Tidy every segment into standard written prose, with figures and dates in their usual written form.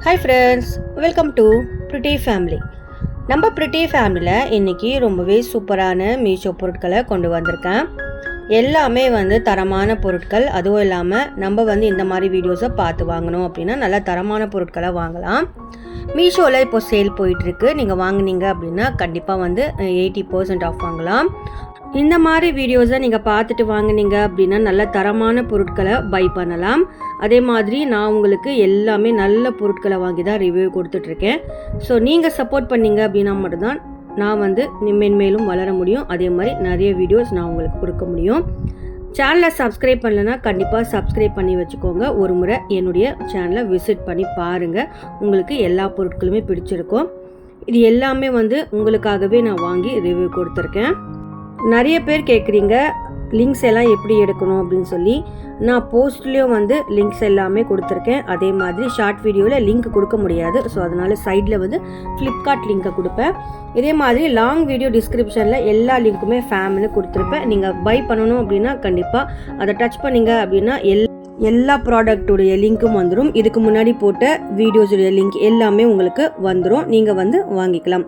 Hi friends, welcome to pretty family. நம்ம pretty ஃபேமிலியில் இன்றைக்கி ரொம்பவே சூப்பரான மீஷோ பொருட்களை கொண்டு வந்திருக்கேன். எல்லாமே தரமான பொருட்கள். அதுவும் இல்லாமல் நம்ம இந்த மாதிரி வீடியோஸை பார்த்து வாங்கணும் அப்படின்னா நல்ல தரமான பொருட்களை வாங்கலாம். மீஷோவில் இப்போ சேல் போயிட்டுருக்கு. நீங்கள் வாங்கினீங்க அப்படின்னா கண்டிப்பாக 80% ஆஃப் வாங்கலாம். இந்த மாதிரி வீடியோஸை நீங்கள் பார்த்துட்டு வாங்கினீங்க அப்படின்னா நல்ல தரமான பொருட்களை பை பண்ணலாம். அதே மாதிரி நான் உங்களுக்கு எல்லாமே நல்ல பொருட்களை வாங்கி தான் ரிவ்யூ கொடுத்துட்ருக்கேன். ஸோ நீங்கள் சப்போர்ட் பண்ணீங்க அப்படின்னா மட்டும்தான் நான் மென்மேலும் வளர முடியும். அதே மாதிரி நிறைய வீடியோஸ் நான் உங்களுக்கு கொடுக்க முடியும். சேனலை சப்ஸ்கிரைப் பண்ணலைன்னா கண்டிப்பாக சப்ஸ்கிரைப் பண்ணி வச்சுக்கோங்க. ஒரு முறை என்னுடைய சேனலை விசிட் பண்ணி பாருங்கள். உங்களுக்கு எல்லா பொருட்களுமே பிடிச்சிருக்கும். இது எல்லாமே உங்களுக்காகவே நான் வாங்கி ரிவ்யூ கொடுத்துருக்கேன். நிறைய பேர் கேட்குறீங்க லிங்க்ஸ் எல்லாம் எப்படி எடுக்கணும் அப்படின்னு சொல்லி. நான் போஸ்ட்லேயும் லிங்க்ஸ் எல்லாமே கொடுத்துருக்கேன். அதே மாதிரி ஷார்ட் வீடியோவில் லிங்க் கொடுக்க முடியாது. ஸோ அதனால் சைடில் ஃப்ளிப்கார்ட் லிங்க்கை கொடுப்பேன். இதே மாதிரி லாங் வீடியோ டிஸ்கிரிப்ஷனில் எல்லா லிங்க்குமே ஃபேமிலி கொடுத்துருப்பேன். நீங்கள் பை பண்ணணும் அப்படின்னா கண்டிப்பாக அதை டச் பண்ணிங்க அப்படின்னா எல்லா ப்ராடக்டுடைய லிங்க்கும் வந்துடும். இதுக்கு முன்னாடி போட்ட வீடியோஸுடைய லிங்க் எல்லாமே உங்களுக்கு வந்துடும். நீங்கள் வாங்கிக்கலாம்.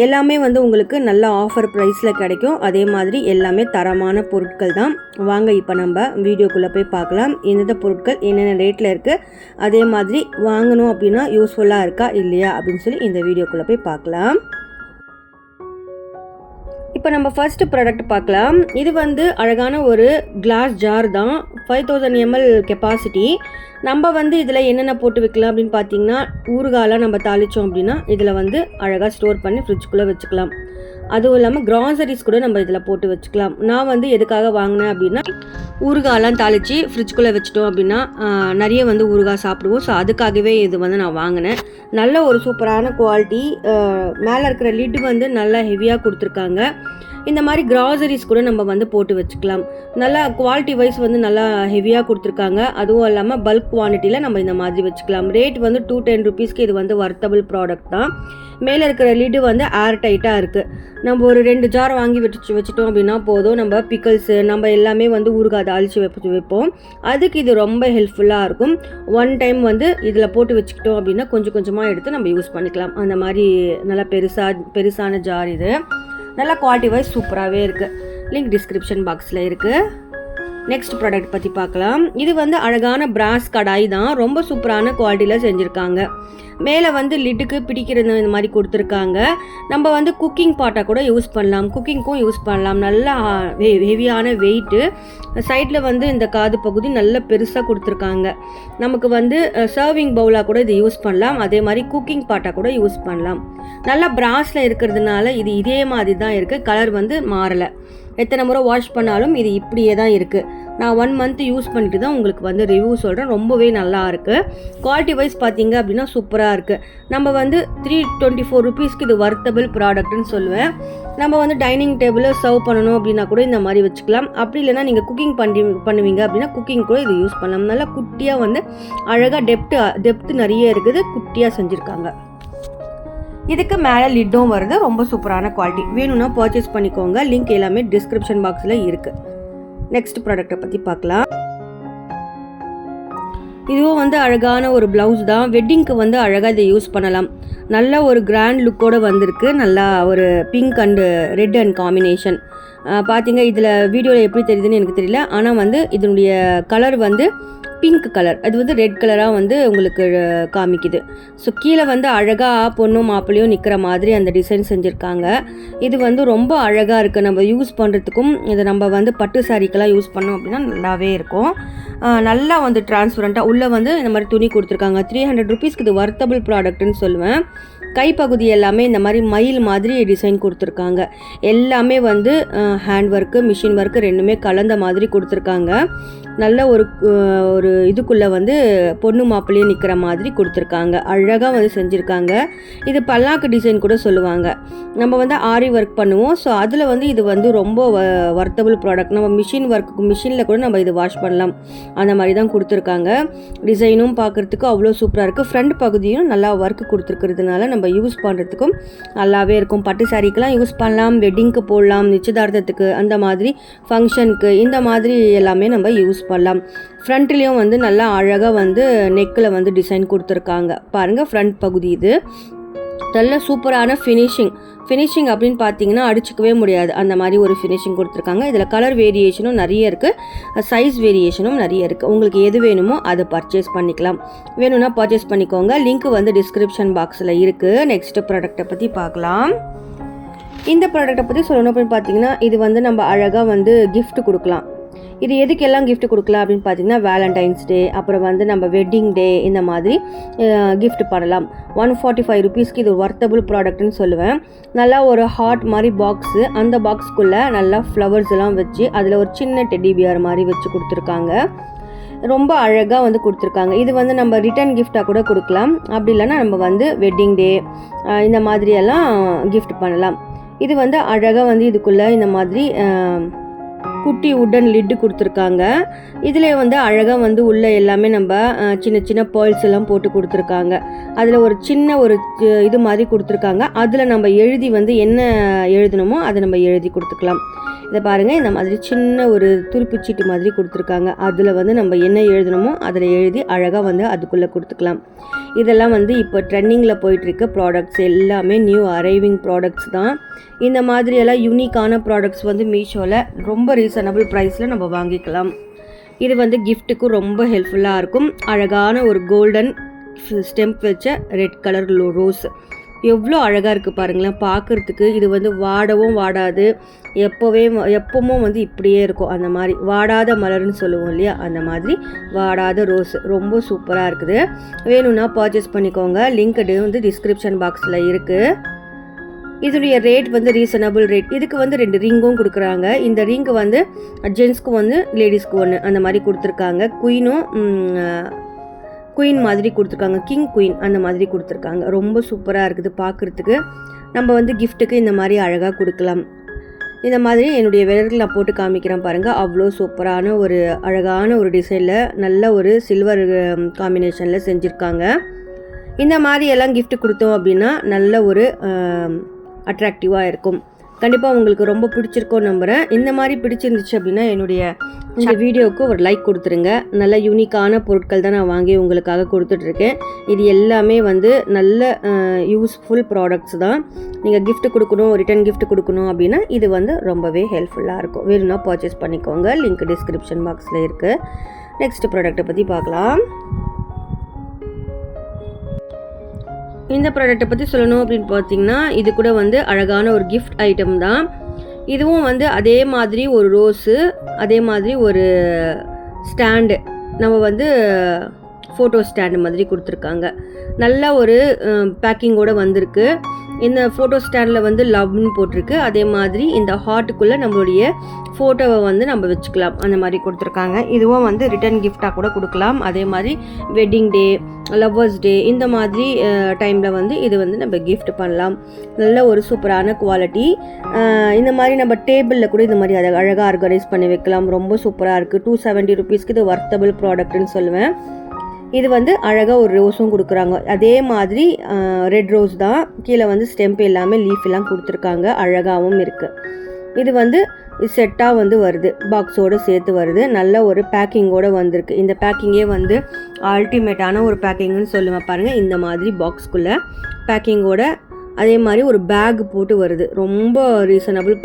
எல்லாமே உங்களுக்கு நல்ல ஆஃபர் ப்ரைஸில் கிடைக்கும். அதே மாதிரி எல்லாமே தரமான பொருட்கள் தான். வாங்க இப்போ நம்ம வீடியோக்குள்ளே போய் பார்க்கலாம். எந்தெந்த பொருட்கள் என்னென்ன ரேட்டில் இருக்குது, அதே மாதிரி வாங்கணும் அப்படின்னா யூஸ்ஃபுல்லாக இருக்கா இல்லையா அப்படின்னு சொல்லி இந்த வீடியோக்குள்ளே போய் பார்க்கலாம். இப்போ நம்ம ஃபர்ஸ்ட் ப்ராடக்ட் பார்க்கலாம். இது அழகான ஒரு கிளாஸ் ஜார் தான். 5000 ml கெப்பாசிட்டி. நம்ம இதில் என்னென்ன போட்டு வைக்கலாம் அப்படின்னு பார்த்தீங்கன்னா, ஊறுகாலாம் நம்ம தாளித்தோம் அப்படின்னா இதில் அழகாக ஸ்டோர் பண்ணி ஃப்ரிட்ஜுக்குள்ளே வச்சுக்கலாம். அதுவும் இல்லாமல் கிராசரிஸ் கூட நம்ம இதில் போட்டு வச்சுக்கலாம். நான் எதுக்காக வாங்கினேன் அப்படின்னா, ஊறுகாலாம் தாளித்து ஃப்ரிட்ஜுக்குள்ளே வச்சுட்டோம் அப்படின்னா நிறைய ஊறுகாய் சாப்பிடுவோம். ஸோ அதுக்காகவே இது நான் வாங்கினேன். நல்ல ஒரு சூப்பரான குவாலிட்டி. மேலே இருக்கிற லிட் நல்லா ஹெவியாக கொடுத்துருக்காங்க. இந்த மாதிரி கிராசரிஸ் கூட நம்ம போட்டு வச்சுக்கலாம். நல்லா குவாலிட்டி வைஸ் நல்லா ஹெவியாக கொடுத்துருக்காங்க. அதுவும் இல்லாமல் பல்க் குவான்டிட்டியில் நம்ம இந்த மாதிரி வச்சுக்கலாம். ரேட் 210 rupeesக்கு இது வர்த்தபிள் ப்ராடக்ட் தான். மேலே இருக்கிற லிடு ஏர் டைட்டாக இருக்குது. நம்ம ஒரு 2 ஜார் வாங்கி வச்சுட்டோம் அப்படின்னா போதும். நம்ம பிக்கல்ஸு நம்ம எல்லாமே ஊறுகாய் தாளித்து வைப்போம். அதுக்கு இது ரொம்ப ஹெல்ப்ஃபுல்லாக இருக்கும். ஒன் டைம் இதில் போட்டு வச்சுக்கிட்டோம் அப்படின்னா கொஞ்சம் கொஞ்சமாக எடுத்து நம்ம யூஸ் பண்ணிக்கலாம். அந்த மாதிரி நல்லா பெருசான ஜார் இது. நல்லா குவாலிட்டி வைஸ் சூப்பராகவே இருக்குது. லிங்க் டிஸ்கிரிப்ஷன் பாக்ஸில் இருக்குது. நெக்ஸ்ட் ப்ராடக்ட் பற்றி பார்க்கலாம். இது அழகான பிராஸ் கடாய் தான். ரொம்ப சூப்பரான குவாலிட்டியில் செஞ்சுருக்காங்க. மேலே லிட்டுக்கு பிடிக்கிறது இந்த மாதிரி கொடுத்துருக்காங்க. நம்ம குக்கிங் பாட்டை கூட யூஸ் பண்ணலாம். குக்கிங்க்கும் யூஸ் பண்ணலாம். நல்லா ஹெவியான வெயிட்டு. சைடில் இந்த காது பகுதி நல்ல பெருசாக கொடுத்துருக்காங்க. நமக்கு சர்விங் பவுலாக கூட இது யூஸ் பண்ணலாம். அதே மாதிரி குக்கிங் பாட்டை கூட யூஸ் பண்ணலாம். நல்லா பிராஸில் இருக்கிறதுனால இது இதே மாதிரி தான் இருக்குது. கலர் மாறலை. எத்தனை முறை வாஷ் பண்ணாலும் இது இப்படியே தான் இருக்குது. நான் 1 month யூஸ் பண்ணிட்டு தான் உங்களுக்கு ரிவ்யூ சொல்கிறேன். ரொம்பவே நல்லா இருக்குது. குவாலிட்டி வைஸ் பார்த்தீங்க அப்படின்னா சூப்பராக இருக்குது. நம்ம 324 rupeesக்கு இது வர்த்தபிள் ப்ராடக்ட்னு சொல்லுவேன். நம்ம டைனிங் டேபிளில் சர்வ் பண்ணணும் அப்படின்னா கூட இந்த மாதிரி வச்சுக்கலாம். அப்படி இல்லைன்னா நீங்கள் குக்கிங் பண்ணுவீங்க அப்படின்னா குக்கிங் கூட இது யூஸ் பண்ணலாம். நல்லா குட்டியாக அழகாக டெப்த்து நிறைய இருக்குது. குட்டியாக செஞ்சுருக்காங்க. இதுக்கு மேலே லிட்டும் வருது. ரொம்ப சூப்பரான குவாலிட்டி. வேணும்னா பர்ச்சேஸ் பண்ணிக்கோங்க. லிங்க் எல்லாமே டிஸ்கிரிப்ஷன் பாக்ஸில் இருக்குது. நெக்ஸ்ட் ப்ராடக்டை பற்றி பார்க்கலாம். இதுவும் அழகான ஒரு ப்ளவுஸ் தான். வெட்டிங்க்கு அழகாக இதை யூஸ் பண்ணலாம். நல்ல ஒரு கிராண்ட் லுக்கோடு வந்திருக்கு. நல்லா ஒரு pink and red and combination. பார்த்தீங்க இதில் வீடியோவில் எப்படி தெரியுதுன்னு எனக்கு தெரியல. ஆனால் இதனுடைய கலர் பிங்க் கலர். அது ரெட் கலராக உங்களுக்கு காமிக்குது. ஸோ கீழே அழகாக பொண்ணும் மாப்பிள்ளையும் நிற்கிற மாதிரி அந்த டிசைன் செஞ்சுருக்காங்க. இது ரொம்ப அழகாக இருக்குது. நம்ம யூஸ் பண்ணுறதுக்கும் இதை நம்ம பட்டு சாரிக்கெல்லாம் யூஸ் பண்ணோம் அப்படின்னா நல்லாவே இருக்கும். நல்லா டிரான்ஸ்பரண்ட்டாக உள்ளே இந்த மாதிரி துணி கொடுத்துருக்காங்க. 300 rupeesக்கு இது வர்த்தபிள் ப்ராடக்ட்னு சொல்லுவேன். கைப்பகுதி எல்லாமே இந்த மாதிரி மயில் மாதிரி டிசைன் கொடுத்துருக்காங்க. எல்லாமே ஹேண்ட் ஒர்க்கு மிஷின் ஒர்க்கு ரெண்டுமே கலந்த மாதிரி கொடுத்துருக்காங்க. நல்ல ஒரு இதுக்குள்ளே பொண்ணு மாப்பிள்ளையும் நிற்கிற மாதிரி கொடுத்துருக்காங்க. அழகாக செஞ்சுருக்காங்க. இது பல்லாக்கு டிசைன் கூட சொல்லுவாங்க. நம்ம ஆரி ஒர்க் பண்ணுவோம். ஸோ அதில் இது ரொம்ப வர்த்தபிள் ப்ராடக்ட். நம்ம மிஷினில் கூட நம்ம இது வாஷ் பண்ணலாம். அந்த மாதிரி தான் கொடுத்துருக்காங்க. டிசைனும் பார்க்குறதுக்கு அவ்வளோ சூப்பராக இருக்குது. ஃப்ரண்ட் பகுதியும் நல்லா ஒர்க்கு கொடுத்துருக்கிறதுனால நம்ம யூஸ் பண்ணுறதுக்கும் நல்லாவே இருக்கும். பட்டு சாரிக்கெலாம் யூஸ் பண்ணலாம். வெட்டிங்க்கு போடலாம். நிச்சயதார்த்தத்துக்கு அந்த மாதிரி ஃபங்க்ஷனுக்கு இந்த மாதிரி எல்லாமே நம்ம யூஸ் பண்ணலாம். ஃப்ரண்ட்லேயும் வந்து நல்லா அழகாக வந்து நெக்கில் வந்து டிசைன் கொடுத்துருக்காங்க பாருங்கள். ஃப்ரண்ட் பகுதி இது நல்ல சூப்பரான ஃபினிஷிங் அப்படின்னு பார்த்தீங்கன்னா அடிச்சுக்கவே முடியாது, அந்த மாதிரி ஒரு ஃபினிஷிங் கொடுத்துருக்காங்க. இதில் கலர் வேரியேஷனும் நிறைய இருக்குது, சைஸ் வேரியேஷனும் நிறைய இருக்குது. உங்களுக்கு எது வேணுமோ அதை பர்ச்சேஸ் பண்ணிக்கலாம். வேணும்னா பர்ச்சேஸ் பண்ணிக்கோங்க. லிங்க் வந்து டிஸ்கிரிப்ஷன் பாக்ஸில் இருக்குது. நெக்ஸ்ட்டு ப்ராடக்ட்டை பற்றி பார்க்கலாம். இந்த ப்ராடக்ட்டை பற்றி சொல்லணும் அப்படின்னு பார்த்தீங்கன்னா இது வந்து நம்ம அழகாக வந்து கிஃப்ட் கொடுக்கலாம். இது எதுக்கெல்லாம் கிஃப்ட் கொடுக்கலாம் அப்படின்னு பார்த்தீங்கன்னா வேலண்டைன்ஸ் டே, அப்புறம் வந்து நம்ம வெட்டிங் டே, இந்த மாதிரி கிஃப்ட் பண்ணலாம். 145 ருபீஸ்க்கு இது ஒர்த்தபிள் ப்ராடக்ட்னு சொல்லுவேன். நல்லா ஒரு ஹார்ட் மாதிரி பாக்ஸு, அந்த பாக்ஸ்க்குள்ளே நல்லா ஃப்ளவர்ஸ் எல்லாம் வச்சு அதில் ஒரு சின்ன டெடி பியர் மாதிரி வச்சு கொடுத்துருக்காங்க. ரொம்ப அழகாக வந்து கொடுத்துருக்காங்க. இது வந்து நம்ம ரிட்டன் கிஃப்டாக கூட கொடுக்கலாம். அப்படி இல்லைன்னா நம்ம வந்து வெட்டிங் டே இந்த மாதிரியெல்லாம் கிஃப்ட் பண்ணலாம். இது வந்து அழகாக வந்து இதுக்குள்ளே இந்த மாதிரி குட்டி உட்டன் லிட்டு கொடுத்துருக்காங்க. இதில் வந்து அழகாக வந்து உள்ளே எல்லாமே நம்ம சின்ன சின்ன பேர்ல்ஸ் எல்லாம் போட்டு கொடுத்துருக்காங்க. அதில் ஒரு சின்ன ஒரு இது மாதிரி கொடுத்துருக்காங்க. அதில் நம்ம எழுதி வந்து என்ன எழுதணுமோ அதை நம்ம எழுதி கொடுத்துக்கலாம். இதை பாருங்கள், இந்த மாதிரி சின்ன ஒரு துருப்புச்சீட்டு மாதிரி கொடுத்துருக்காங்க. அதில் வந்து நம்ம என்ன எழுதணுமோ அதில் எழுதி அழகாக வந்து அதுக்குள்ளே கொடுத்துக்கலாம். இதெல்லாம் வந்து இப்போ ட்ரெண்டிங்கில் போயிட்டுருக்க ப்ராடக்ட்ஸ் எல்லாமே நியூ அரைவிங் ப்ராடக்ட்ஸ் தான். இந்த மாதிரியெல்லாம் யூனிக்கான ப்ராடக்ட்ஸ் வந்து மீஷோவில் ரொம்ப ரீசனபிள் ப்ரைஸில் நம்ம வாங்கிக்கலாம். இது வந்து கிஃப்ட்டுக்கும் ரொம்ப ஹெல்ப்ஃபுல்லாக இருக்கும். அழகான ஒரு கோல்டன் ஸ்டெம்ப் வச்ச ரெட் கலர் ரோஸ் எவ்வளோ அழகாக இருக்குது பாருங்களேன் பார்க்குறதுக்கு. இது வந்து வாடவும் வாடாது, எப்பவும் வந்து இப்படியே இருக்கும். அந்த மாதிரி வாடாத மலர்னு சொல்லுவோம் இல்லையா, அந்த மாதிரி வாடாத ரோஸ் ரொம்ப சூப்பராக இருக்குது. வேணும்னா பர்ச்சேஸ் பண்ணிக்கோங்க. லிங்க் வந்து டிஸ்கிரிப்ஷன் பாக்ஸில் இருக்குது. இதோடைய ரேட் வந்து ரீசனபிள் ரேட். இதுக்கு வந்து 2 ரிங்கும் கொடுக்குறாங்க. இந்த ரிங்கு வந்து ஜென்ஸ்க்கு ஒன்று, லேடிஸ்க்கு ஒன்று, அந்த மாதிரி கொடுத்துருக்காங்க. குயின் மாதிரி கொடுத்துருக்காங்க, கிங் குயின் அந்த மாதிரி கொடுத்துருக்காங்க. ரொம்ப சூப்பராக இருக்குது பார்க்குறதுக்கு. நம்ம வந்து கிஃப்ட்டுக்கு இந்த மாதிரி அழகாக கொடுக்கலாம். இந்த மாதிரி என்னுடைய விரல்கள் நான் போட்டு காமிக்கிறேன் பாருங்கள். அவ்வளோ சூப்பரான ஒரு அழகான ஒரு டிசைனில் நல்ல ஒரு சில்வர் காம்பினேஷனில் செஞ்சுருக்காங்க. இந்த மாதிரி எல்லாம் கிஃப்ட் கொடுத்தோம் அப்படின்னா நல்ல ஒரு அட்ராக்டிவாக இருக்கும். கண்டிப்பாக உங்களுக்கு ரொம்ப பிடிச்சிருக்கோன்னு நம்புகிறேன். இந்த மாதிரி பிடிச்சிருந்துச்சு அப்படின்னா என்னுடைய இந்த வீடியோவுக்கு ஒரு லைக் கொடுத்துருங்க. நல்ல யூனிக்கான பொருட்கள் தான் நான் வாங்கி உங்களுக்காக கொடுத்துட்ருக்கேன். இது எல்லாமே வந்து நல்ல யூஸ்ஃபுல் ப்ராடக்ட்ஸ் தான். நீங்கள் கிஃப்ட் கொடுக்கணும், ரிட்டன் கிஃப்ட் கொடுக்கணும் அப்படின்னா இது வந்து ரொம்பவே ஹெல்ப்ஃபுல்லாக இருக்கும். வேணும்னா பர்ச்சேஸ் பண்ணிக்கோங்க. லிங்க் டிஸ்கிரிப்ஷன் பாக்ஸில் இருக்குது. நெக்ஸ்ட் ப்ராடக்ட்டை பற்றி பார்க்கலாம். இந்த ப்ராடக்ட்டை பற்றி சொல்லணும் அப்படின்னு பார்த்தீங்கன்னா இது கூட வந்து அழகான ஒரு கிஃப்ட் ஐட்டம் தான். இதுவும் வந்து அதே மாதிரி ஒரு ரோஸு, அதே மாதிரி ஒரு ஸ்டாண்டு, நம்ம வந்து ஃபோட்டோ ஸ்டாண்டு மாதிரி கொடுத்துருக்காங்க. நல்ல ஒரு பேக்கிங்கோடு வந்திருக்கு. இந்த ஃபோட்டோ ஸ்டாண்டில் வந்து லவ்னு போட்டிருக்கு. அதே மாதிரி இந்த ஹார்ட்டுக்குள்ளே நம்மளுடைய ஃபோட்டோவை வந்து நம்ம வச்சுக்கலாம், அந்த மாதிரி கொடுத்துருக்காங்க. இதுவும் வந்து ரிட்டன் கிஃப்டாக கூட கொடுக்கலாம். அதே மாதிரி வெட்டிங் டே, லவ்வர்ஸ் டே, இந்த மாதிரி டைமில் வந்து இது வந்து நம்ம கிஃப்ட் பண்ணலாம். நல்ல ஒரு சூப்பரான குவாலிட்டி. இந்த மாதிரி நம்ம டேபிளில் கூட இந்த மாதிரி அதை அழகாக ஆர்கனைஸ் பண்ணி வைக்கலாம். ரொம்ப சூப்பராக இருக்குது. 270 ருபீஸ்க்கு இது ஒர்த்தபிள் ப்ராடக்ட்னு சொல்லுவேன். இது வந்து அழகாக ஒரு ரோஸும் கொடுக்குறாங்க. அதே மாதிரி ரெட் ரோஸ் தான். கீழே வந்து ஸ்டெம்ப் எல்லாமே லீஃப் எல்லாம் கொடுத்துருக்காங்க. அழகாகவும் இருக்குது. இது வந்து செட்டாக வந்து வருது, பாக்ஸோடு சேர்த்து வருது. நல்ல ஒரு பேக்கிங்கோடு வந்திருக்கு. இந்த பேக்கிங்கே வந்து அல்டிமேட்டான ஒரு பேக்கிங்னு சொல்லுவேன் பாருங்கள். இந்த மாதிரி பாக்ஸ்குள்ளே பேக்கிங்கோட அதே மாதிரி ஒரு பேக் போட்டு வருது. ரொம்ப ரீசனபிள்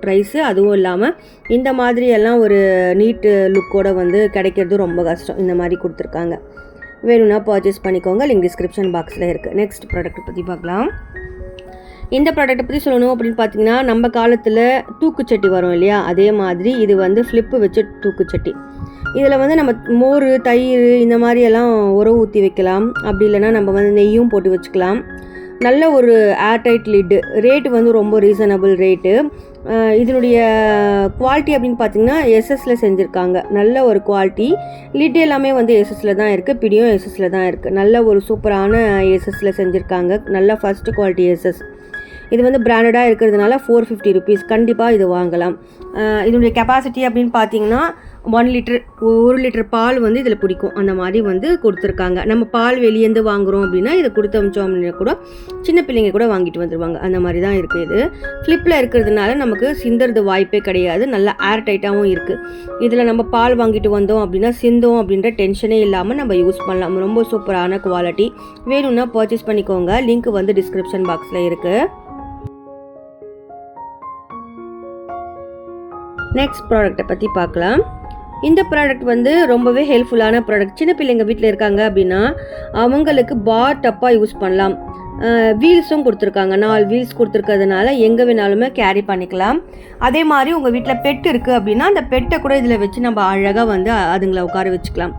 ப்ரைஸு. அதுவும் இல்லாமல் இந்த மாதிரி எல்லாம் ஒரு நீட்டு லுக்கோடு வந்து கிடைக்கிறது ரொம்ப கஷ்டம். இந்த மாதிரி கொடுத்துருக்காங்க. வேணும்னா பர்ச்சேஸ் பண்ணிக்கோங்க. லிங்க் டிஸ்கிரிப்ஷன் பாக்ஸில் இருக்குது. நெக்ஸ்ட் ப்ராடக்ட் பற்றி பார்க்கலாம். இந்த ப்ராடக்ட்டை பற்றி சொல்லணும் அப்படின்னு பார்த்தீங்கன்னா நம்ம காலத்தில் தூக்குச்சட்டி வரும் இல்லையா, அதே மாதிரி இது வந்து ஃப்ளிப்பு வச்சு தூக்குச்சட்டி. இதில் வந்து நம்ம மோர், தயிர் இந்த மாதிரியெல்லாம் உரம் ஊற்றி வைக்கலாம். அப்படி இல்லைனா நம்ம வந்து நெய்யும் போட்டு வச்சுக்கலாம். நல்ல ஒரு ஏர்டைட் லிட்டு. ரேட்டு வந்து ரொம்ப ரீசனபிள் ரேட்டு. இதனுடைய குவாலிட்டி அப்படின்னு பார்த்தீங்கன்னா எஸ்எஸ்சில் செஞ்சுருக்காங்க. நல்ல ஒரு குவாலிட்டி. லிட் எல்லாமே வந்து எஸ்எஸ்சில் தான் இருக்குது. பிடியும் எஸ்எஸ்சில் தான் இருக்குது. நல்ல ஒரு சூப்பரான எஸ்எஸ்சில் செஞ்சுருக்காங்க. நல்ல ஃபஸ்ட்டு குவாலிட்டி எஸ்எஸ். இது வந்து பிராண்டடாக இருக்கிறதுனால 450 rupees. கண்டிப்பாக இது வாங்கலாம். இதனுடைய கெப்பாசிட்டி அப்படின்னு பார்த்தீங்கன்னா 1 லிட்டர் பால் வந்து இதில் பிடிக்கும். அந்த மாதிரி வந்து கொடுத்துருக்காங்க. நம்ம பால் வெளியேந்து வாங்குகிறோம் அப்படின்னா இதை கொடுத்து அமிச்சோம் அப்படின்னா கூட சின்ன பிள்ளைங்க கூட வாங்கிட்டு வந்துடுவாங்க. அந்த மாதிரி தான் இருக்குது. இது ஃப்ளிப்பில் இருக்கிறதுனால நமக்கு சிந்துறது வாய்ப்பே கிடையாது. நல்லா ஏர் டைட்டாகவும் இருக்குது. இதில் நம்ம பால் வாங்கிட்டு வந்தோம் அப்படின்னா சிந்தோம் அப்படின்ற டென்ஷனே இல்லாமல் நம்ம யூஸ் பண்ணலாம். ரொம்ப சூப்பரான குவாலிட்டி. வேணும்னா பர்ச்சேஸ் பண்ணிக்கோங்க. லிங்க் வந்து டிஸ்கிரிப்ஷன் பாக்ஸில் இருக்குது. நெக்ஸ்ட் ப்ராடக்ட்டை பற்றி பார்க்கலாம். இந்த ப்ராடக்ட் வந்து ரொம்பவே ஹெல்ப்ஃபுல்லான ப்ராடக்ட். சின்ன பிள்ளைங்க வீட்டில் இருக்காங்க அப்படின்னா அவங்களுக்கு பார் டப்பாக யூஸ் பண்ணலாம். வீல்ஸும் கொடுத்துருக்காங்க. 4 வீல்ஸ் கொடுத்துருக்கிறதுனால எங்கே வேணாலுமே கேரி பண்ணிக்கலாம். அதே மாதிரி உங்கள் வீட்டில் பெட் இருக்குது அப்படின்னா அந்த பெட்டை கூட இதில் வச்சு நம்ம அழகாக வந்து அதுங்களை உட்கார வச்சுக்கலாம்.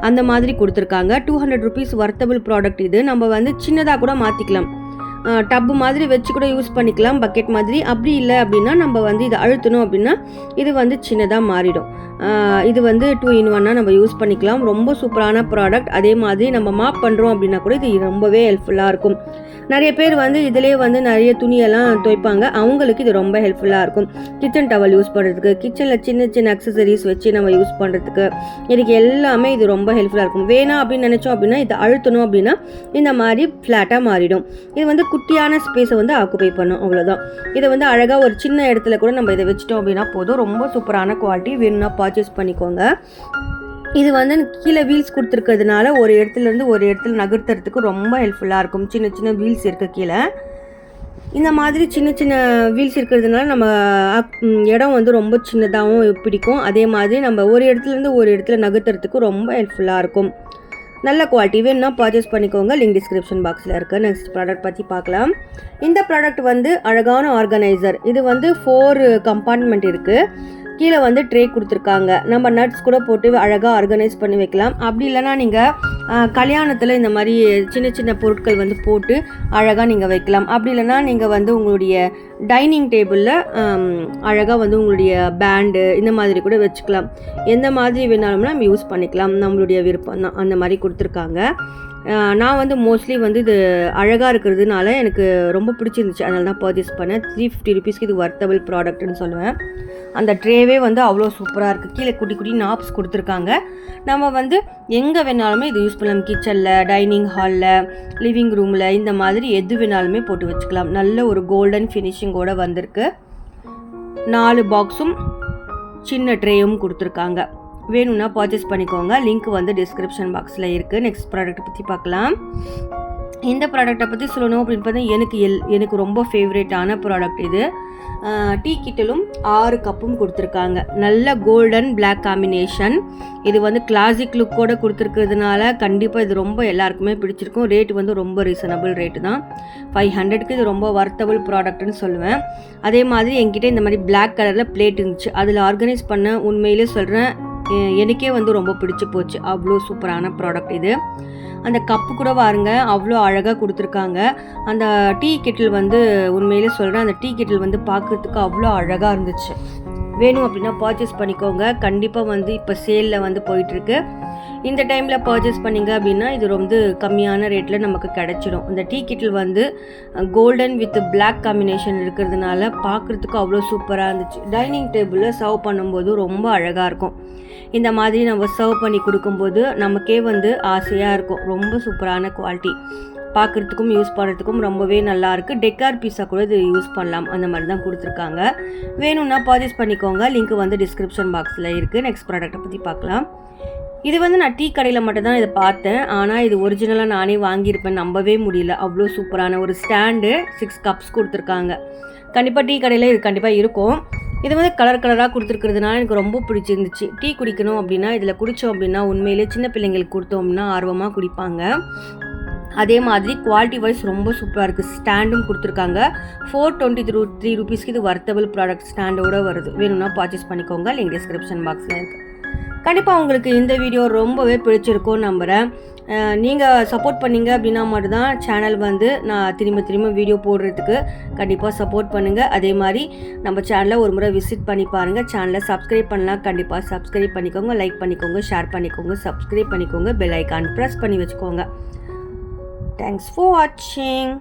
அந்த மாதிரி கொடுத்துருக்காங்க. 200 rupees வர்த்தபிள் ப்ராடக்ட். இது நம்ம வந்து சின்னதாக கூட மாற்றிக்கலாம். டப்பு மாதிரி வச்சு கூட யூஸ் பண்ணிக்கலாம், பக்கெட் மாதிரி. அப்படி இல்லை அப்படின்னா நம்ம வந்து இதை அழுத்தணும் அப்படின்னா இது வந்து சின்னதாக மாறிடும். இது வந்து 2 in 1 நம்ம யூஸ் பண்ணிக்கலாம். ரொம்ப சூப்பரான ப்ராடக்ட். அதே மாதிரி நம்ம மாப் பண்ணுறோம் அப்படின்னா கூட இது ரொம்பவே ஹெல்ப்ஃபுல்லாக இருக்கும். நிறைய பேர் வந்து இதிலே வந்து நிறைய துணியெல்லாம் துவைப்பாங்க. அவங்களுக்கு இது ரொம்ப ஹெல்ப்ஃபுல்லாக இருக்கும். கிச்சன் டவல் யூஸ் பண்ணுறதுக்கு, கிச்சனில் சின்ன சின்ன அக்சசரிஸ் வச்சு நம்ம யூஸ் பண்ணுறதுக்கு இதுக்கு எல்லாமே இது ரொம்ப ஹெல்ப்ஃபுல்லாக இருக்கும். வேணாம் அப்படின்னு நினச்சோம் அப்படின்னா இதை அழுத்தணும் அப்படின்னா இந்த மாதிரி ஃப்ளாட்டாக மாறிடும். இது வந்து குட்டியான ஸ்பேஸை வந்து ஆக்குபை பண்ணும், அவ்வளோதான். இதை வந்து அழகாக ஒரு சின்ன இடத்துல கூட நம்ம இதை வச்சுட்டோம் அப்படின்னா போதும். ரொம்ப சூப்பரான குவாலிட்டி. வேணும்னா பர்ச்சேஸ் பண்ணிக்கோங்க. இது வந்து கீழே வீல்ஸ் கொடுத்துருக்கிறதுனால ஒரு இடத்துலேருந்து ஒரு இடத்துல நகர்த்துறதுக்கு ரொம்ப ஹெல்ப்ஃபுல்லாக இருக்கும். சின்ன சின்ன வீல்ஸ் இருக்குது கீழே. இந்த மாதிரி சின்ன சின்ன வீல்ஸ் இருக்கிறதுனால நம்ம இடம் வந்து ரொம்ப சின்னதாகவும் பிடிக்கும். அதே மாதிரி நம்ம ஒரு இடத்துலேருந்து ஒரு இடத்துல நகர்த்துறதுக்கு ரொம்ப ஹெல்ப்ஃபுல்லாக இருக்கும். நல்ல குவாலிட்டி. வேணும்னா பர்ச்சேஸ் பண்ணிக்கோங்க. லிங்க் டிஸ்கிரிப்ஷன் பாக்ஸில் இருக்குது. நெக்ஸ்ட் ப்ராடக்ட் பற்றி பார்க்கலாம். இந்த ப்ராடக்ட் வந்து அழகான ஆர்கனைசர். இது வந்து 4 கம்பார்ட்மெண்ட் இருக்குது. கீழே வந்து ட்ரே கொடுத்துருக்காங்க. நம்ம நட்ஸ் கூட போட்டு அழகாக ஆர்கனைஸ் பண்ணி வைக்கலாம். அப்படி இல்லைனா நீங்கள் கல்யாணத்தில் இந்த மாதிரி சின்ன சின்ன பொருட்கள் வந்து போட்டு அழகாக நீங்கள் வைக்கலாம். அப்படி இல்லைனா நீங்கள் வந்து உங்களுடைய டைனிங் டேபிளில் அழகாக வந்து உங்களுடைய பேண்டு இந்த மாதிரி கூட வச்சுக்கலாம். எந்த மாதிரி வேணாலும்னா நம்ம யூஸ் பண்ணிக்கலாம். நம்மளுடைய விருப்பம் தான். அந்த மாதிரி கொடுத்துருக்காங்க. நான் வந்து மோஸ்ட்லி வந்து இது அழகாக இருக்கிறதுனால எனக்கு ரொம்ப பிடிச்சிருந்துச்சு. அதனால தான் பர்ச்சேஸ் பண்ணேன். 350 rupeesக்கு இது வர்த்தபிள் ப்ராடக்ட்னு சொல்லுவேன். அந்த ட்ரேவே வந்து அவ்வளோ சூப்பராக இருக்குது. கீழே குட்டி குட்டி நாப்ஸ் கொடுத்துருக்காங்க. நம்ம வந்து எங்கே வேணாலுமே இது யூஸ் பண்ணலாம். கிச்சனில், டைனிங் ஹாலில், லிவிங் ரூமில் இந்த மாதிரி எது வேணாலுமே போட்டு வச்சுக்கலாம். நல்ல ஒரு கோல்டன் ஃபினிஷிங்கோடு வந்திருக்கு. 4 பாக்ஸும் சின்ன ட்ரேயும் கொடுத்துருக்காங்க. வேணும்னா பர்ச்சேஸ் பண்ணிக்கோங்க. லிங்க் வந்து டிஸ்கிரிப்ஷன் பாக்ஸில் இருக்குது. நெக்ஸ்ட் ப்ராடக்ட் பற்றி பார்க்கலாம். இந்த ப்ராடக்டை பற்றி சொல்லணும் அப்படின்னு பார்த்தா எனக்கு ரொம்ப ஃபேவரேட்டான ப்ராடக்ட் இது. டீ கிட்டலும் 6 கப்பும் கொடுத்துருக்காங்க. நல்ல கோல்டன் பிளாக் காம்பினேஷன். இது வந்து கிளாசிக் லுக்கோடு கொடுத்துருக்கிறதுனால கண்டிப்பாக இது ரொம்ப எல்லாருக்குமே பிடிச்சிருக்கும். ரேட் வந்து ரொம்ப ரீசனபிள் ரேட்டு தான். 500க்கு இது ரொம்ப வர்த்தபிள் ப்ராடக்ட்னு சொல்லுவேன். அதே மாதிரி என்கிட்ட இந்த மாதிரி பிளாக் கலரில் பிளேட் இருந்துச்சு. அதில் ஆர்கனைஸ் பண்ண உண்மையிலே சொல்கிறேன், எனக்கே வந்து ரொம்ப பிடிச்சி போச்சு. அவ்வளோ சூப்பரான ப்ராடக்ட் இது. அந்த கப்பு கூட பாருங்க அவ்வளோ அழகாக கொடுத்துருக்காங்க. அந்த டீ கெட்டில் வந்து உண்மையிலே சொல்கிறேன், அந்த டீ கெட்டில் வந்து பார்க்குறதுக்கு அவ்வளோ அழகாக இருந்துச்சு. வேணும் அப்படின்னா பர்ச்சேஸ் பண்ணிக்கோங்க. கண்டிப்பாக வந்து இப்போ சேலில் வந்து போயிட்டுருக்கு. இந்த டைமில் பர்ச்சேஸ் பண்ணிங்க அப்படின்னா இது ரொம்ப கம்மியான ரேட்டில் நமக்கு கிடச்சிடும். இந்த டீ கெட்டில் வந்து கோல்டன் வித் பிளாக் காம்பினேஷன் இருக்கிறதுனால பார்க்குறதுக்கு அவ்வளோ சூப்பராக இருந்துச்சு. டைனிங் டேபிளில் சர்வ் பண்ணும்போது ரொம்ப அழகாக இருக்கும். இந்த மாதிரி நம்ம சர்வ் பண்ணி கொடுக்கும்போது நமக்கே வந்து ஆசையாக இருக்கும். ரொம்ப சூப்பரான குவாலிட்டி. பார்க்குறதுக்கும் யூஸ் பண்ணுறதுக்கும் ரொம்பவே நல்லாயிருக்கு. டெக்கார் பீஸாக கூட இது யூஸ் பண்ணலாம். அந்த மாதிரி தான் கொடுத்துருக்காங்க. வேணும்னா பர்ச்சேஸ் பண்ணிக்கோங்க. லிங்க் வந்து டிஸ்கிரிப்ஷன் பாக்ஸில் இருக்குது. நெக்ஸ்ட் ப்ராடக்ட்டை பற்றி பார்க்கலாம். இது வந்து நான் டீ கடையில் மட்டும்தான் இதை பார்த்தேன். ஆனால் இது ஒரிஜினலாக நானே வாங்கியிருப்பேன். நம்பவே முடியல. அவ்வளோ சூப்பரான ஒரு ஸ்டாண்டு. 6 கப்ஸ் கொடுத்துருக்காங்க. கண்டிப்பாக டீ கடையில் இது கண்டிப்பாக இருக்கும். இது வந்து கலர் கலராக கொடுத்துருக்கிறதுனால எனக்கு ரொம்ப பிடிச்சிருந்துச்சு. டீ குடிக்கணும் அப்படின்னா இதில் குடித்தோம் அப்படின்னா உண்மையிலே சின்ன பிள்ளைங்களுக்கு கொடுத்தோம் அப்படின்னா ஆர்வமாக குடிப்பாங்க. அதே மாதிரி குவாலிட்டி வைஸ் ரொம்ப சூப்பராக இருக்குது. ஸ்டாண்டும் கொடுத்துருக்காங்க. 423 rupeesக்கு இது வர்த்தபிள் ப்ராடக்ட் ஸ்டாண்டோடு வருது. வேணும்னா பர்ச்சேஸ் பண்ணிக்கோங்க. லிங்க் டிஸ்கிரிப்ஷன் பாக்ஸில் இருக்குது. கண்டிப்பாக உங்களுக்கு இந்த வீடியோ ரொம்பவே பிடிச்சிருக்கும்னு நம்புகிறேன். நீங்கள் சப்போர்ட் பண்ணிங்க அப்படின்னா மட்டும்தான் சேனல் வந்து நான் திரும்ப வீடியோ போடுறதுக்கு கண்டிப்பாக சப்போர்ட் பண்ணுங்கள். அதே மாதிரி நம்ம சேனலை ஒரு முறை விசிட் பண்ணி பாருங்கள். சேனலை சப்ஸ்கிரைப் பண்ணலாம். கண்டிப்பாக சப்ஸ்கிரைப் பண்ணிக்கோங்க. லைக் பண்ணிக்கோங்க, ஷேர் பண்ணிக்கோங்க, சப்ஸ்கிரைப் பண்ணிக்கோங்க, பெல் ஐக்கான் ப்ரெஸ் பண்ணி வச்சுக்கோங்க. தேங்க்ஸ் ஃபார் வாட்சிங்.